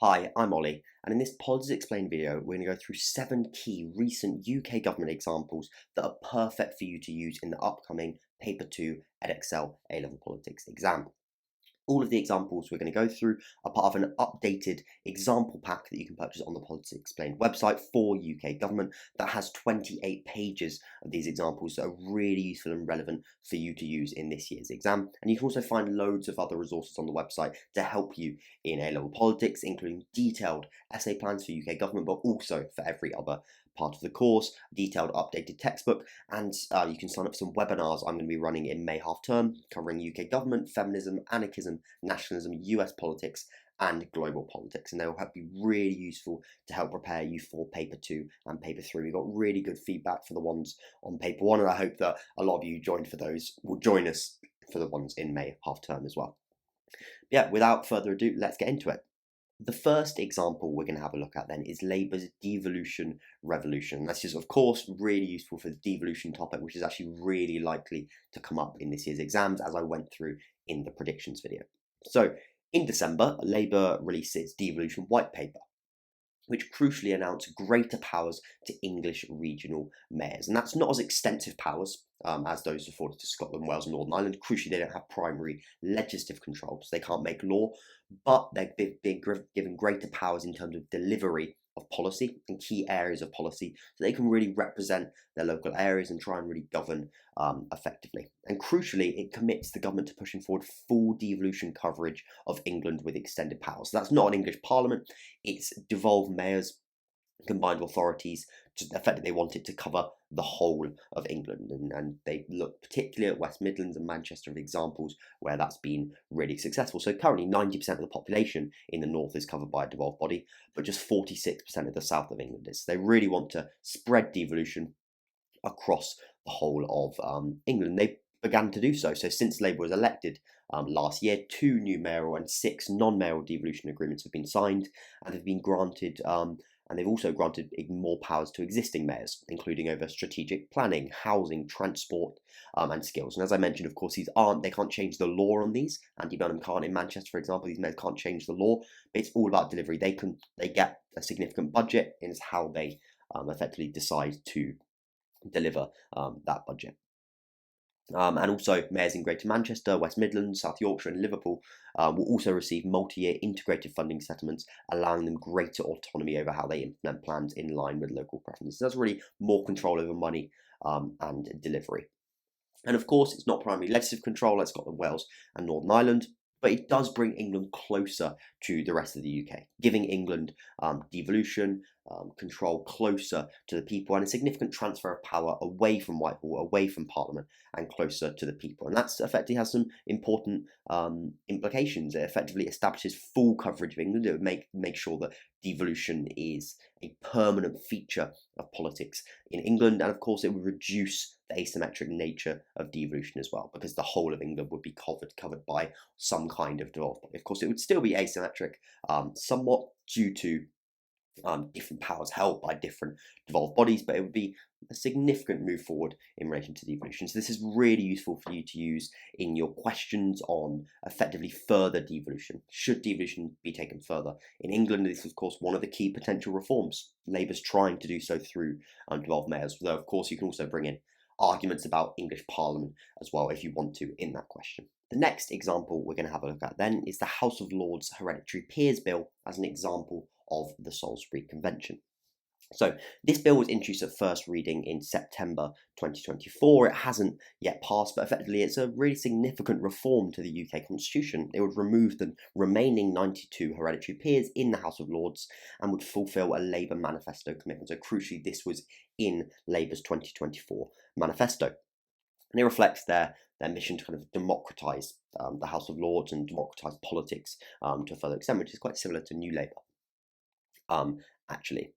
Hi, I'm Ollie, and in this Politics Explained video, we're going to go through 7 key recent UK government examples that are perfect for you to use in the upcoming Paper 2 Edexcel A-Level Politics exam. All of the examples we're going to go through are part of an updated example pack that you can purchase on the Politics Explained website for UK government that has 28 pages of these examples that are really useful and relevant for you to use in this year's exam. And you can also find loads of other resources on the website to help you in A-level politics, including detailed essay plans for UK government, but also for every other part of the course, detailed updated textbook, and you can sign up for some webinars I'm going to be running in May half term, covering UK government, feminism, anarchism, nationalism, US politics, and global politics, and they will be really useful to help prepare you for paper 2 and paper 3. We got really good feedback for the ones on paper 1, and I hope that a lot of you joined for those will join us for the ones in May half term as well. Yeah, without further ado, let's get into it. The first example we're going to have a look at then is Labour's devolution revolution. This is, of course, really useful for the devolution topic, which is actually really likely to come up in this year's exams, as I went through in the predictions video. So, in December, Labour released its devolution white paper, which crucially announced greater powers to English regional mayors. And that's not as extensive powers as those afforded to Scotland, Wales and Northern Ireland. Crucially, they don't have primary legislative control, so they can't make law, but they're being given greater powers in terms of delivery of policy and key areas of policy, so they can really represent their local areas and try and really govern effectively. And crucially, it commits the government to pushing forward full devolution coverage of England with extended powers. So that's not an English Parliament, it's devolved mayors, combined authorities. Effectively, they want it to cover the whole of England, and they look particularly at West Midlands and Manchester as examples where that's been really successful. So currently 90% of the population in the north is covered by a devolved body, but just 46% of the south of England is. So they really want to spread devolution across the whole of England. They began to do so. So since Labour was elected last year, 2 new mayoral and 6 non-mayoral devolution agreements have been signed, and they've been granted and they've also granted more powers to existing mayors, including over strategic planning, housing, transport, and skills. And as I mentioned, of course, they can't change the law on these. Andy Burnham can't in Manchester, for example. These mayors can't change the law, but it's all about delivery. They get a significant budget, and it's how they effectively decide to deliver that budget. And also, mayors in Greater Manchester, West Midlands, South Yorkshire and Liverpool will also receive multi-year integrated funding settlements, allowing them greater autonomy over how they implement plans in line with local preferences. So that's really more control over money and delivery. And of course, it's not primarily legislative control like Scotland, Wales and Northern Ireland, but it does bring England closer to the rest of the UK, giving England devolution, control closer to the people, and a significant transfer of power away from Whitehall, away from Parliament, and closer to the people. And that's effectively has some important implications. It effectively establishes full coverage of England. It would make sure that devolution is a permanent feature of politics in England, and of course it would reduce the asymmetric nature of devolution as well, because the whole of England would be covered by some kind of devolved body. Of course, it would still be asymmetric, somewhat due to different powers held by different devolved bodies, but it would be a significant move forward in relation to devolution. So this is really useful for you to use in your questions on effectively further devolution. Should devolution be taken further? In England, this is of course one of the key potential reforms. Labour's trying to do so through devolved mayors, though of course you can also bring in arguments about English Parliament as well if you want to in that question. The next example we're going to have a look at then is the House of Lords Hereditary Peers Bill as an example of the Salisbury Convention. So this bill was introduced at first reading in September 2024. It hasn't yet passed, but effectively it's a really significant reform to the UK Constitution. It would remove the remaining 92 hereditary peers in the House of Lords and would fulfil a Labour manifesto commitment. So crucially, this was in Labour's 2024 manifesto. And it reflects their mission to kind of democratise the House of Lords and democratise politics to a further extent, which is quite similar to New Labour. Actually,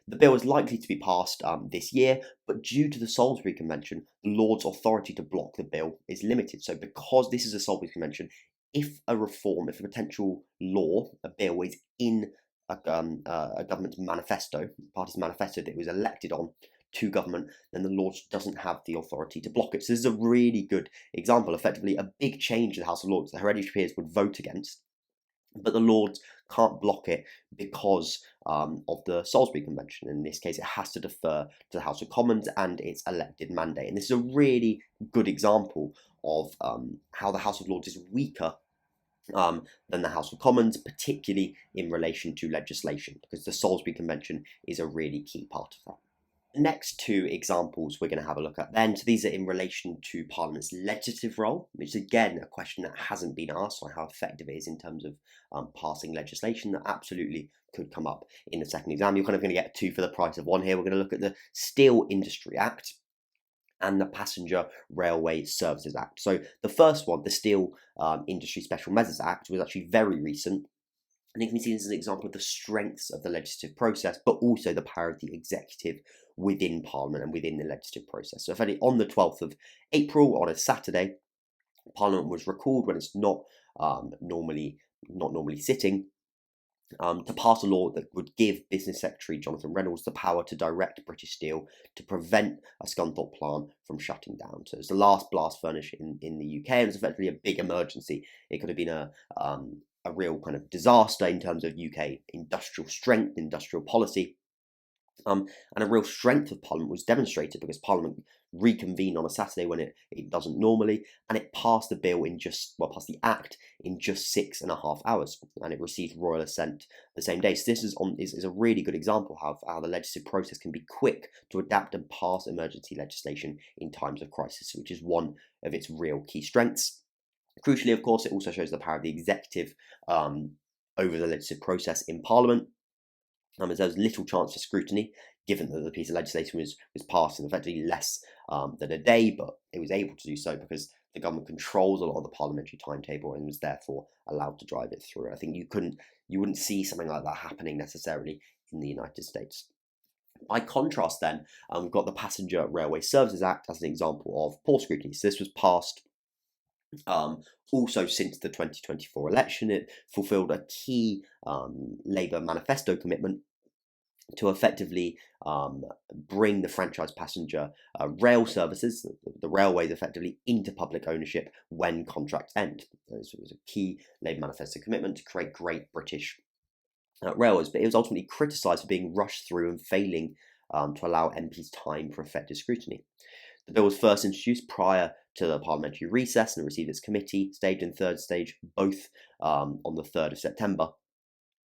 the bill is likely to be passed this year, but due to the Salisbury Convention, the Lords' authority to block the bill is limited. So because this is a Salisbury Convention, if a potential law, a bill is in a government's manifesto, party's manifesto that it was elected on to government, then the Lords doesn't have the authority to block it. So this is a really good example, effectively a big change in the House of Lords. The hereditary peers would vote against, but the Lords can't block it because of the Salisbury Convention. In this case, it has to defer to the House of Commons and its elected mandate. And this is a really good example of how the House of Lords is weaker than the House of Commons, particularly in relation to legislation, because the Salisbury Convention is a really key part of that. The next two examples we're going to have a look at then, so these are in relation to Parliament's legislative role, which is again a question that hasn't been asked on how effective it is in terms of passing legislation. That absolutely could come up in the second exam. You're kind of going to get two for the price of one here. We're going to look at the Steel Industry Act and the Passenger Railway Services Act. So the first one, the Steel Industry Special Measures Act, was actually very recent. And it can be seen as an example of the strengths of the legislative process, but also the power of the executive within Parliament and within the legislative process. So effectively on the 12th of April, on a Saturday, Parliament was recalled when it's not normally sitting, to pass a law that would give Business Secretary Jonathan Reynolds the power to direct British Steel to prevent a Scunthorpe plant from shutting down. So it's the last blast furnace in the UK, and it was effectively a big emergency. It could have been a real kind of disaster in terms of UK industrial strength, industrial policy. And a real strength of Parliament was demonstrated because Parliament reconvened on a Saturday when it doesn't normally, and it passed the bill passed the Act in just 6.5 hours, and it received royal assent the same day. So this is a really good example of how the legislative process can be quick to adapt and pass emergency legislation in times of crisis, which is one of its real key strengths. Crucially, of course, it also shows the power of the executive over the legislative process in Parliament. As there was little chance for scrutiny, given that the piece of legislation was passed in effectively less than a day, but it was able to do so because the government controls a lot of the parliamentary timetable and was therefore allowed to drive it through. I think you wouldn't see something like that happening necessarily in the United States. By contrast, then, we've got the Passenger Railway Services Act as an example of poor scrutiny. So this was passed also since the 2024 election. It fulfilled a key Labour manifesto commitment to effectively bring the franchise passenger rail services, the railways effectively, into public ownership when contracts end. So it was a key Labour manifesto commitment to create great British railways, but it was ultimately criticised for being rushed through and failing to allow MPs time for effective scrutiny. The bill was first introduced prior to the parliamentary recess and received its committee stage and third stage, both on the 3rd of September.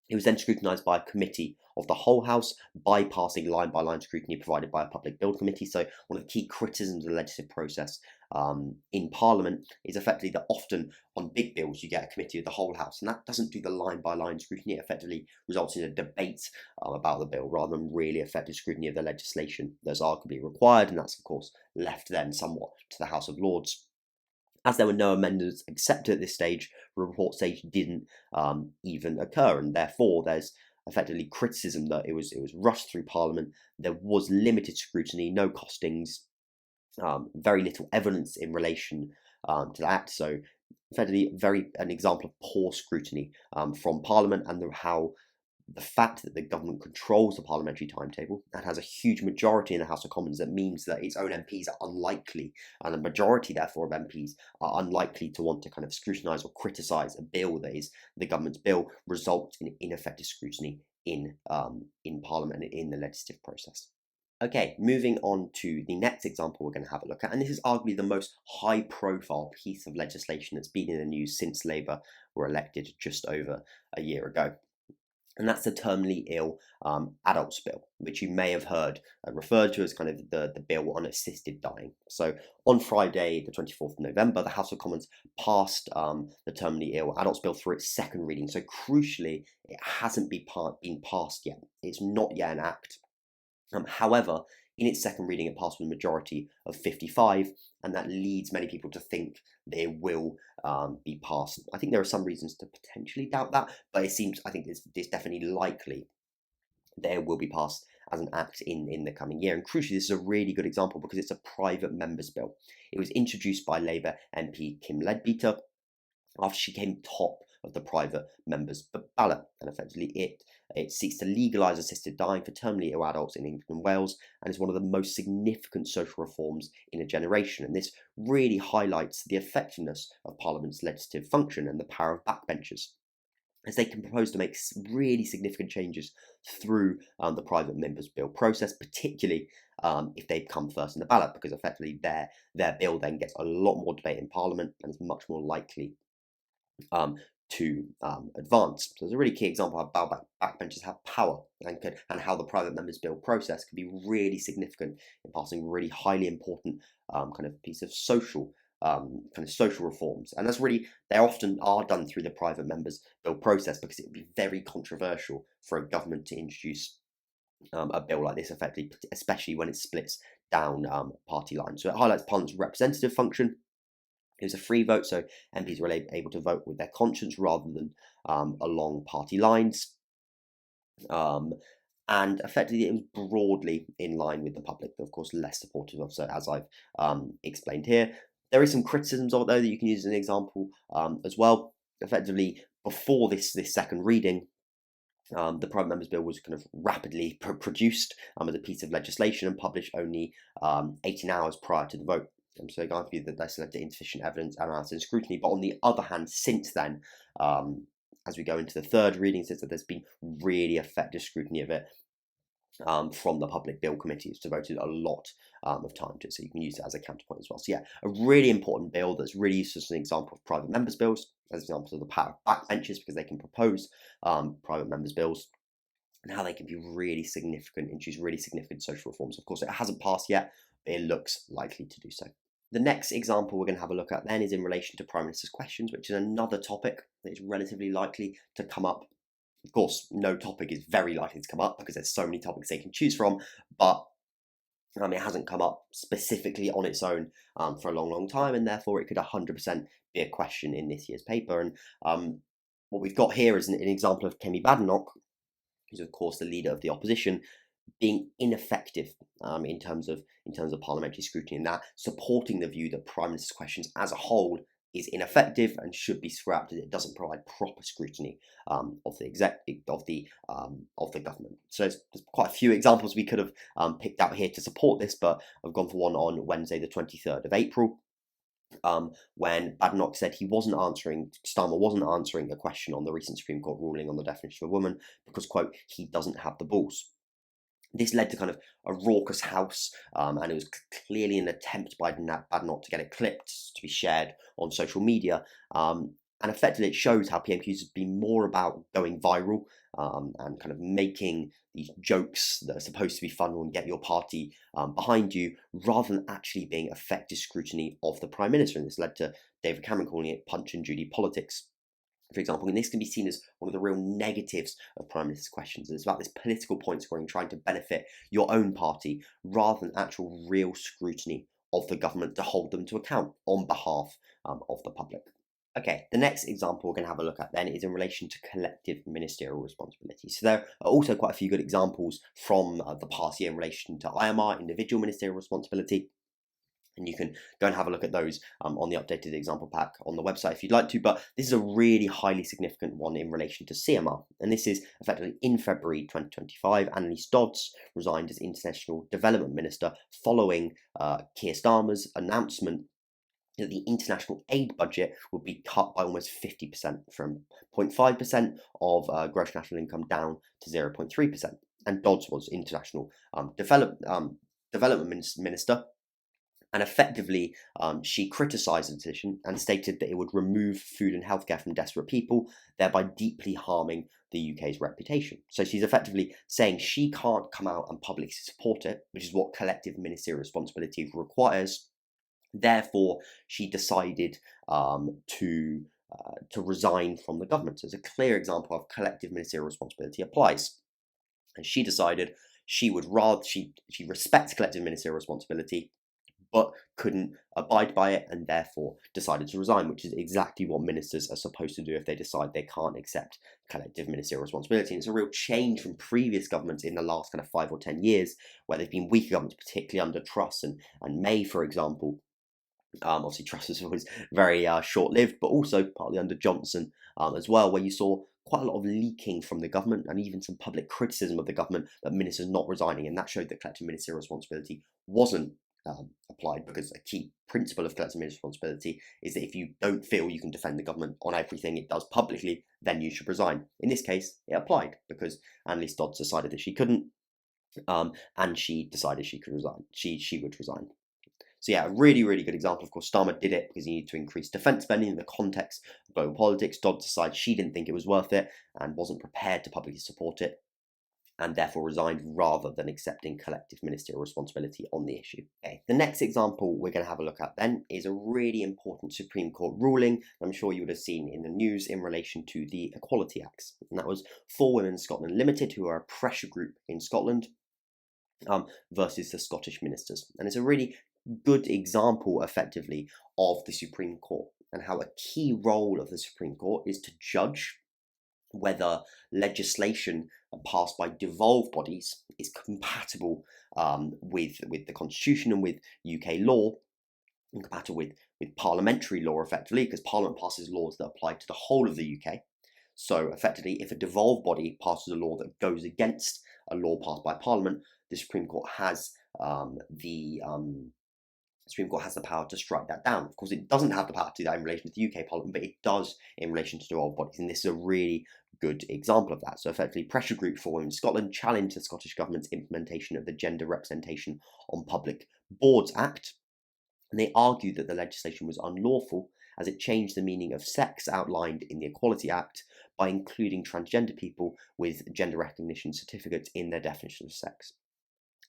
It was then scrutinised by a committee of the whole House, bypassing line-by-line scrutiny provided by a public build committee. So one of the key criticisms of the legislative process in Parliament is effectively that often on big bills you get a committee of the whole House, and that doesn't do the line-by-line scrutiny. It effectively results in a debate about the bill rather than really effective scrutiny of the legislation that's arguably required, and that's of course left then somewhat to the House of Lords. As there were no amendments accepted at this stage, the report stage didn't even occur, and therefore there's effectively criticism that it was rushed through Parliament. There was limited scrutiny, no costings, very little evidence in relation to that. So effectively, an example of poor scrutiny from Parliament, and how the fact that the government controls the parliamentary timetable and has a huge majority in the House of Commons, that means that its own MPs are unlikely, and a majority therefore of MPs are unlikely to want to kind of scrutinise or criticise a bill that is the government's bill, results in ineffective scrutiny in Parliament and in the legislative process. Okay, moving on to the next example we're going to have a look at, and this is arguably the most high-profile piece of legislation that's been in the news since Labour were elected just over a year ago. And that's the terminally ill adults bill, which you may have heard referred to as kind of the bill on assisted dying. So on Friday, the 24th of November, the House of Commons passed the terminally ill adults bill through its second reading. So crucially, it hasn't been passed yet. It's not yet an act. However, in its second reading, it passed with a majority of 55, and that leads many people to think that it will be passed. I think there are some reasons to potentially doubt that, but I think it's definitely likely that it will be passed as an act in the coming year. And crucially, this is a really good example because it's a private member's bill. It was introduced by Labour MP Kim Leadbeater after she came top of the private members' ballot, and effectively it seeks to legalise assisted dying for terminally ill adults in England and Wales, and is one of the most significant social reforms in a generation. And this really highlights the effectiveness of Parliament's legislative function and the power of backbenchers. as they can propose to make really significant changes through the private members bill process, particularly if they come first in the ballot, because effectively their bill then gets a lot more debate in Parliament and is much more likely um, to advance. So it's a really key example of how backbenchers have power and how the private members bill process can be really significant in passing really highly important kind of piece of social kind of social reforms. And that's really, they often are done through the private members bill process because it would be very controversial for a government to introduce a bill like this effectively, especially when it splits down party lines. So it highlights Parliament's representative function. It was a free vote, so MPs were able to vote with their conscience rather than along party lines. And effectively, it was broadly in line with the public, but of course less supportive of. So as I've explained here, there is some criticisms of it though that you can use as an example as well. Effectively, before this second reading, the private members bill was kind of rapidly produced as a piece of legislation and published only 18 hours prior to the vote. So it argued that this led to insufficient evidence, analysis, and scrutiny. But on the other hand, since then, as we go into the third reading, since that there's been really effective scrutiny of it from the public bill committees, devoted a lot of time to it. So you can use it as a counterpoint as well. So yeah, a really important bill that's really used as an example of private members bills, as examples of the power of backbenchers, because they can propose private members bills and how they can be really significant, introduce really significant social reforms. Of course, it hasn't passed yet, but it looks likely to do so. The next example we're going to have a look at then is in relation to Prime Minister's questions, which is another topic that is relatively likely to come up. Of course, no topic is very likely to come up because there's so many topics they can choose from, but it hasn't come up specifically on its own for a long time, and therefore it could 100% be a question in this year's paper. And what we've got here is an example of Kemi Badenoch, who's of course the leader of the opposition, being ineffective in terms of parliamentary scrutiny, and that supporting the view that Prime Minister's questions as a whole is ineffective and should be scrapped, as it doesn't provide proper scrutiny of the government. So there's quite a few examples we could have picked out here to support this, but I've gone for one on Wednesday, the 23rd of April. When Badenoch said Starmer wasn't answering a question on the recent Supreme Court ruling on the definition of a woman because, quote, he doesn't have the balls. This led to kind of a raucous house, and it was clearly an attempt by Badenoch to get it clipped to be shared on social media. And effectively, it shows how PMQs have been more about going viral and kind of making these jokes that are supposed to be fun and get your party behind you, rather than actually being effective scrutiny of the Prime Minister. And this led to David Cameron calling it Punch and Judy politics, for example, and this can be seen as one of the real negatives of Prime Minister's questions. It's about this political point scoring, trying to benefit your own party, rather than actual real scrutiny of the government to hold them to account on behalf of the public. Okay, the next example we're going to have a look at then is in relation to collective ministerial responsibility. So there are also quite a few good examples from the past year in relation to IMR, individual ministerial responsibility. And you can go and have a look at those on the updated example pack on the website if you'd like to. But this is a really highly significant one in relation to CMR. And this is effectively in February 2025, Annalise Dodds resigned as International Development Minister following Keir Starmer's announcement that the international aid budget would be cut by almost 50%, from 0.5% of gross national income down to 0.3%. And Dodds was International Development Minister. And effectively, she criticised the decision and stated that it would remove food and healthcare from desperate people, thereby deeply harming the UK's reputation. So she's effectively saying she can't come out and publicly support it, which is what collective ministerial responsibility requires. Therefore, she decided to resign from the government. So it's a clear example of collective ministerial responsibility applies. And she decided she respects collective ministerial responsibility, but couldn't abide by it, and therefore decided to resign, which is exactly what ministers are supposed to do if they decide they can't accept collective ministerial responsibility. And it's a real change from previous governments in the last kind of 5 or 10 years, where they've been weaker governments, particularly under Truss and May, for example. Obviously, Truss was very short-lived, but also partly under Johnson as well, where you saw quite a lot of leaking from the government and even some public criticism of the government that ministers not resigning, and that showed that collective ministerial responsibility wasn't applied, because a key principle of collective ministerial responsibility is that if you don't feel you can defend the government on everything it does publicly, then you should resign. In this case, it applied because Annalise Dodds decided that she couldn't, and she decided she could resign. She would resign. So yeah, a really, really good example. Of course, Starmer did it because he needed to increase defence spending in the context of global politics. Dodds decided she didn't think it was worth it and wasn't prepared to publicly support it, and therefore resigned rather than accepting collective ministerial responsibility on the issue. Okay. The next example we're going to have a look at then is a really important Supreme Court ruling I'm sure you would have seen in the news in relation to the Equality Acts. And that was For Women Scotland Limited, who are a pressure group in Scotland, versus the Scottish ministers. And it's a really good example, effectively, of the Supreme Court and how a key role of the Supreme Court is to judge whether legislation passed by devolved bodies is compatible with the Constitution and with UK law, and compatible with parliamentary law, effectively, because Parliament passes laws that apply to the whole of the UK. So effectively, if a devolved body passes a law that goes against a law passed by Parliament, the Supreme Court has the Supreme Court has the power to strike that down. Of course, it doesn't have the power to do that in relation to the UK Parliament, but it does in relation to devolved bodies, and this is a really good example of that. So effectively, Pressure Group for Women in Scotland challenged the Scottish Government's implementation of the Gender Representation on Public Boards Act, and they argued that the legislation was unlawful as it changed the meaning of sex outlined in the Equality Act by including transgender people with gender recognition certificates in their definition of sex.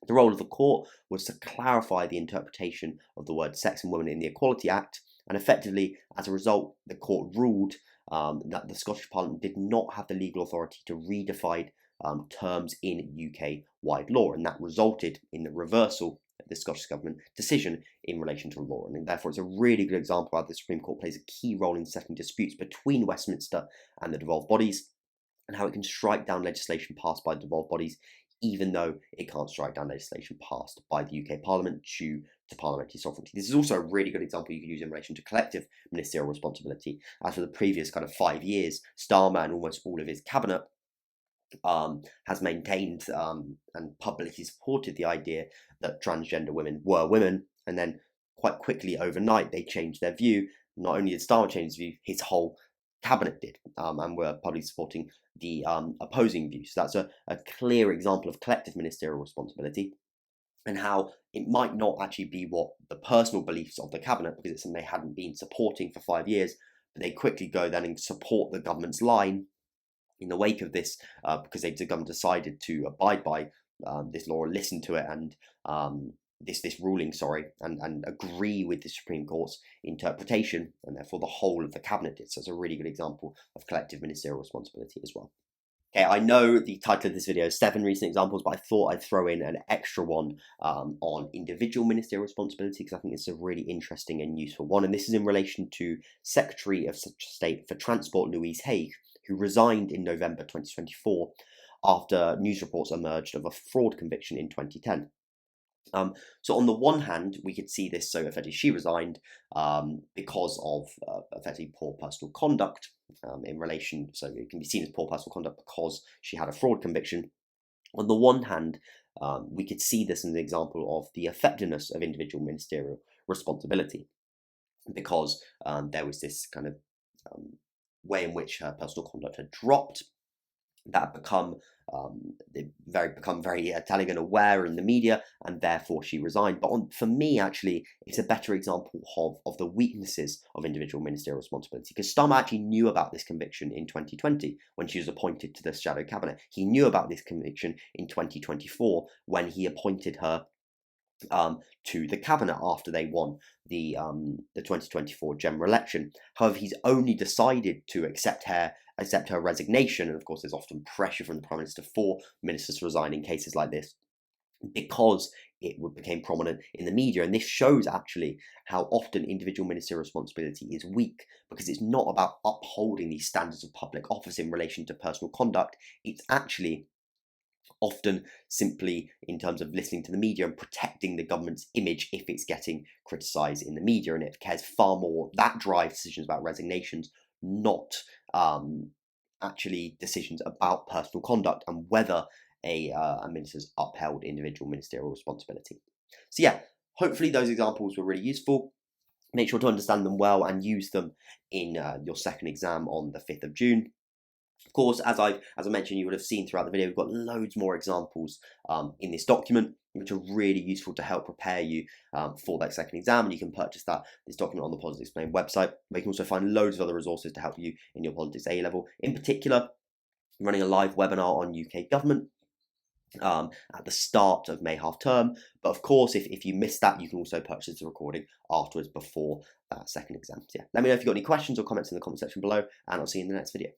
The role of the court was to clarify the interpretation of the word sex and woman in the Equality Act, and effectively, as a result, the court ruled that the Scottish Parliament did not have the legal authority to redefine terms in UK-wide law, and that resulted in the reversal of the Scottish Government decision in relation to law. And therefore, it's a really good example of how the Supreme Court plays a key role in settling disputes between Westminster and the devolved bodies, and how it can strike down legislation passed by the devolved bodies, even though it can't strike down legislation passed by the UK Parliament due to parliamentary sovereignty. This is also a really good example you could use in relation to collective ministerial responsibility. As for the previous kind of 5 years, Starmer and almost all of his cabinet has maintained and publicly supported the idea that transgender women were women, and then quite quickly overnight they changed their view. Not only did Starmer change his view, his whole cabinet did, and were publicly supporting the opposing view. So that's a clear example of collective ministerial responsibility, and how it might not actually be what the personal beliefs of the cabinet, because it's something they hadn't been supporting for 5 years, but they quickly go then and support the government's line in the wake of this, because the government decided to abide by this law, listen to it, and this ruling, and agree with the Supreme Court's interpretation, and therefore the whole of the cabinet did. So it's a really good example of collective ministerial responsibility as well. Okay, I know the title of this video is 7 recent examples, but I thought I'd throw in an extra one on individual ministerial responsibility, because I think it's a really interesting and useful one. And this is in relation to Secretary of State for Transport Louise Haigh, who resigned in November 2024 after news reports emerged of a fraud conviction in 2010. So on the one hand, we could see this, so effectively she resigned because of effectively poor personal conduct in relation, so it can be seen as poor personal conduct because she had a fraud conviction. On the one hand, we could see this as an example of the effectiveness of individual ministerial responsibility, because there was this kind of way in which her personal conduct had dropped, that become very telling and aware in the media, and therefore she resigned. But for me, actually, it's a better example of the weaknesses of individual ministerial responsibility, because Starmer actually knew about this conviction in 2020 when she was appointed to the shadow cabinet. He knew about this conviction in 2024 when he appointed her to the cabinet after they won the 2024 general election. However, he's only decided to accept her resignation, and of course there's often pressure from the Prime Minister for ministers to resign in cases like this, because it became prominent in the media. And this shows actually how often individual ministerial responsibility is weak, because it's not about upholding these standards of public office in relation to personal conduct. It's actually often simply in terms of listening to the media and protecting the government's image if it's getting criticised in the media, and it cares far more, that drives decisions about resignations, not actually decisions about personal conduct and whether a minister's upheld individual ministerial responsibility. So yeah, Hopefully those examples were really useful. Make sure to understand them well and use them in your second exam on the 5th of June. Of course, as I mentioned, you would have seen throughout the video, we've got loads more examples in this document, which are really useful to help prepare you for that second exam. And you can purchase this document on the Politics Explained website. But you can also find loads of other resources to help you in your Politics A level. In particular, I'm running a live webinar on UK government at the start of May half term. But of course, if you missed that, you can also purchase the recording afterwards before that second exam. So yeah, let me know if you've got any questions or comments in the comment section below, and I'll see you in the next video.